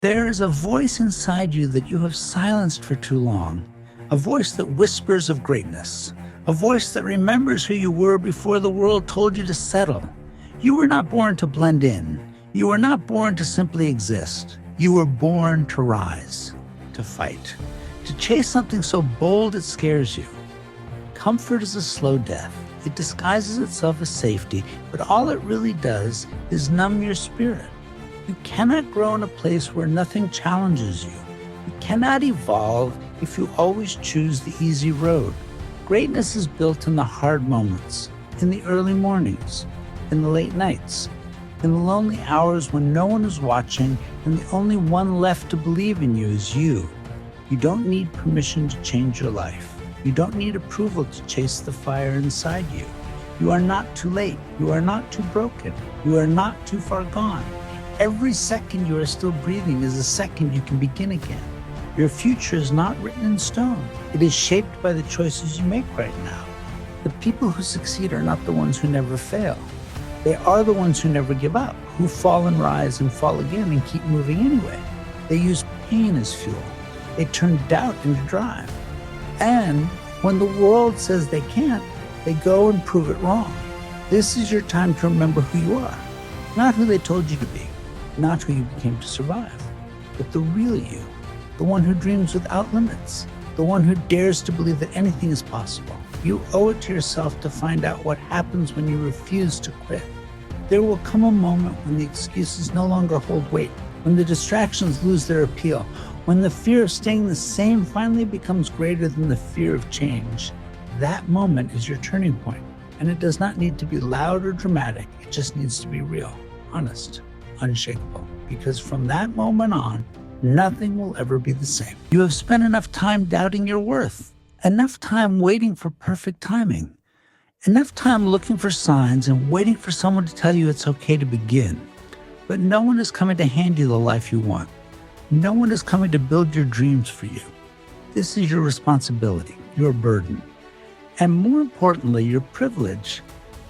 There is a voice inside you that you have silenced for too long, a voice that whispers of greatness, a voice that remembers who you were before the world told you to settle. You were not born to blend in. You were not born to simply exist. You were born to rise, to fight, to chase something so bold it scares you. Comfort is a slow death. It disguises itself as safety, but all it really does is numb your spirit. You cannot grow in a place where nothing challenges you. You cannot evolve if you always choose the easy road. Greatness is built in the hard moments, in the early mornings, in the late nights, in the lonely hours when no one is watching and the only one left to believe in you is you. You don't need permission to change your life. You don't need approval to chase the fire inside you. You are not too late. You are not too broken. You are not too far gone. Every second you are still breathing is a second you can begin again. Your future is not written in stone. It is shaped by the choices you make right now. The people who succeed are not the ones who never fail. They are the ones who never give up, who fall and rise and fall again and keep moving anyway. They use pain as fuel. They turn doubt into drive. And when the world says they can't, they go and prove it wrong. This is your time to remember who you are, not who they told you to be, not who you became to survive, but the real you, the one who dreams without limits, the one who dares to believe that anything is possible. You owe it to yourself to find out what happens when you refuse to quit. There will come a moment when the excuses no longer hold weight, when the distractions lose their appeal, when the fear of staying the same finally becomes greater than the fear of change. That moment is your turning point, and it does not need to be loud or dramatic. It just needs to be real, honest, unshakable, because from that moment on, nothing will ever be the same. You have spent enough time doubting your worth, enough time waiting for perfect timing, enough time looking for signs and waiting for someone to tell you it's okay to begin. But no one is coming to hand you the life you want. No one is coming to build your dreams for you. This is your responsibility, your burden, and more importantly, your privilege.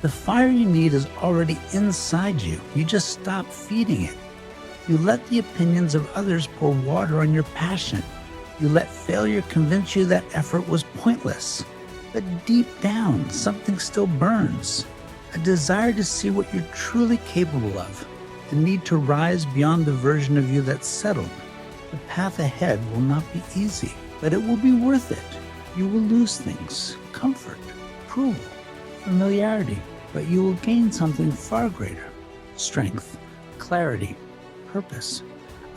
The fire you need is already inside you. You just stop feeding it. You let the opinions of others pour water on your passion. You let failure convince you that effort was pointless. But deep down, something still burns. A desire to see what you're truly capable of. The need to rise beyond the version of you that's settled. The path ahead will not be easy, but it will be worth it. You will lose things, comfort, approval, familiarity, but you will gain something far greater. Strength, clarity, purpose.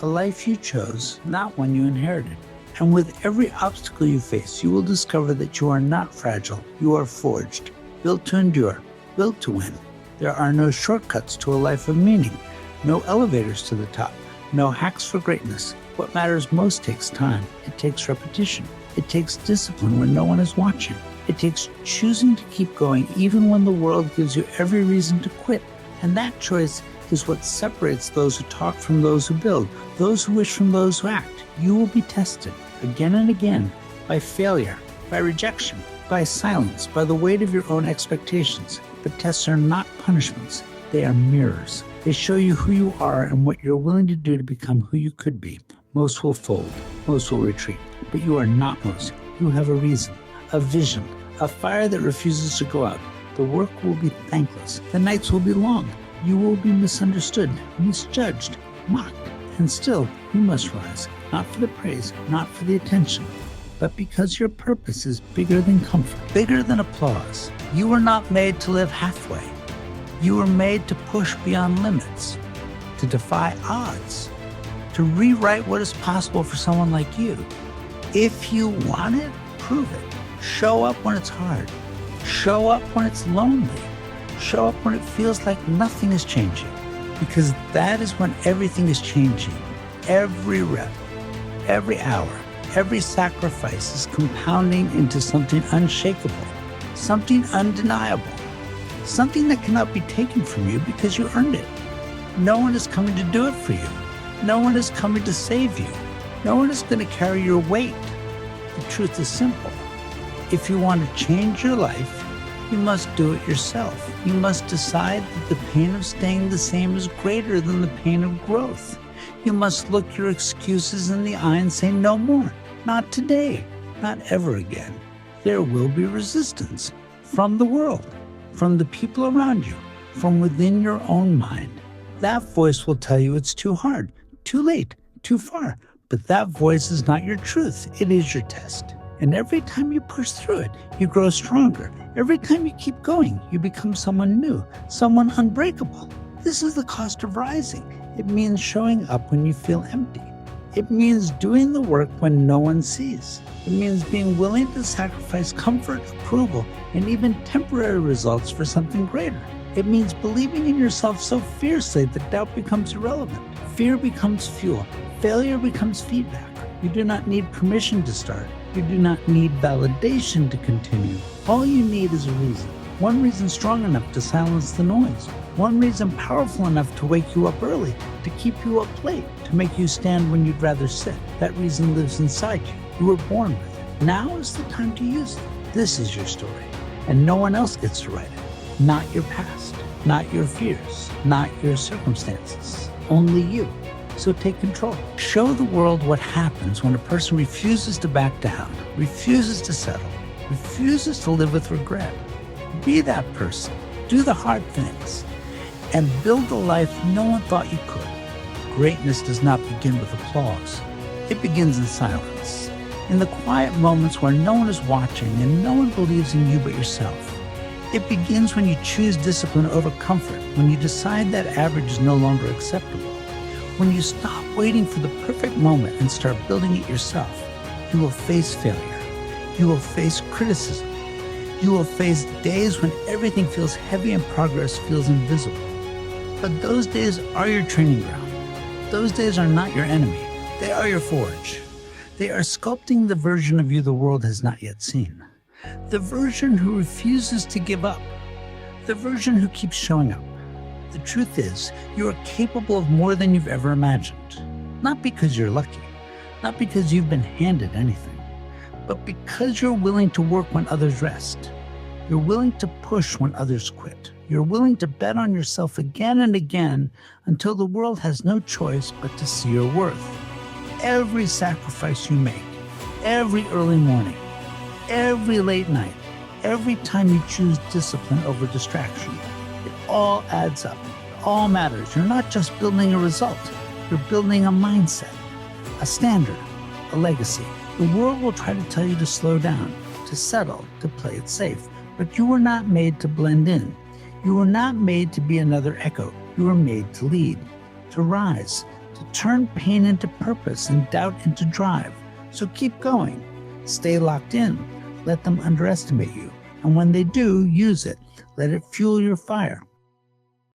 A life you chose, not one you inherited. And with every obstacle you face, you will discover that you are not fragile. You are forged, built to endure, built to win. There are no shortcuts to a life of meaning, no elevators to the top, no hacks for greatness. What matters most takes time. It takes repetition. It takes discipline when no one is watching. It takes choosing to keep going even when the world gives you every reason to quit. And that choice is what separates those who talk from those who build, those who wish from those who act. You will be tested again and again by failure, by rejection, by silence, by the weight of your own expectations. But tests are not punishments. They are mirrors. They show you who you are and what you're willing to do to become who you could be. Most will fold, most will retreat, but you are not most. You have a reason, a vision, a fire that refuses to go out. The work will be thankless. The nights will be long. You will be misunderstood, misjudged, mocked, and still you must rise, not for the praise, not for the attention, but because your purpose is bigger than comfort, bigger than applause. You were not made to live halfway. You were made to push beyond limits, to defy odds, to rewrite what is possible for someone like you. If you want it, prove it. Show up when it's hard. Show up when it's lonely. Show up when it feels like nothing is changing, because that is when everything is changing. Every rep, every hour, every sacrifice is compounding into something unshakable, something undeniable, something that cannot be taken from you because you earned it. No one is coming to do it for you. No one is coming to save you. No one is going to carry your weight. The truth is simple. If you want to change your life, you must do it yourself. You must decide that the pain of staying the same is greater than the pain of growth. You must look your excuses in the eye and say no more. Not today, not ever again. There will be resistance from the world, from the people around you, from within your own mind. That voice will tell you it's too hard, too late, too far. But that voice is not your truth. It is your test. And every time you push through it, you grow stronger. Every time you keep going, you become someone new, someone unbreakable. This is the cost of rising. It means showing up when you feel empty. It means doing the work when no one sees. It means being willing to sacrifice comfort, approval, and even temporary results for something greater. It means believing in yourself so fiercely that doubt becomes irrelevant. Fear becomes fuel. Failure becomes feedback. You do not need permission to start. You do not need validation to continue. All you need is a reason. One reason strong enough to silence the noise. One reason powerful enough to wake you up early, to keep you up late, to make you stand when you'd rather sit. That reason lives inside you. You were born with it. Now is the time to use it. This is your story, and no one else gets to write it. Not your past, not your fears, not your circumstances. Only you. So take control. Show the world what happens when a person refuses to back down, refuses to settle, refuses to live with regret. Be that person. Do the hard things. And build the life no one thought you could. Greatness does not begin with applause. It begins in silence. In the quiet moments where no one is watching and no one believes in you but yourself. It begins when you choose discipline over comfort, when you decide that average is no longer acceptable. When you stop waiting for the perfect moment and start building it yourself. You will face failure. You will face criticism. You will face days when everything feels heavy and progress feels invisible. But those days are your training ground. Those days are not your enemy. They are your forge. They are sculpting the version of you the world has not yet seen. The version who refuses to give up. The version who keeps showing up. The truth is, you are capable of more than you've ever imagined. Not because you're lucky, not because you've been handed anything, but because you're willing to work when others rest. You're willing to push when others quit. You're willing to bet on yourself again and again until the world has no choice but to see your worth. Every sacrifice you make, every early morning, every late night, every time you choose discipline over distraction, it all adds up. It all matters. You're not just building a result. You're building a mindset, a standard, a legacy. The world will try to tell you to slow down, to settle, to play it safe. But you were not made to blend in. You were not made to be another echo. You were made to lead, to rise, to turn pain into purpose and doubt into drive. So keep going. Stay locked in. Let them underestimate you. And when they do, use it. Let it fuel your fire.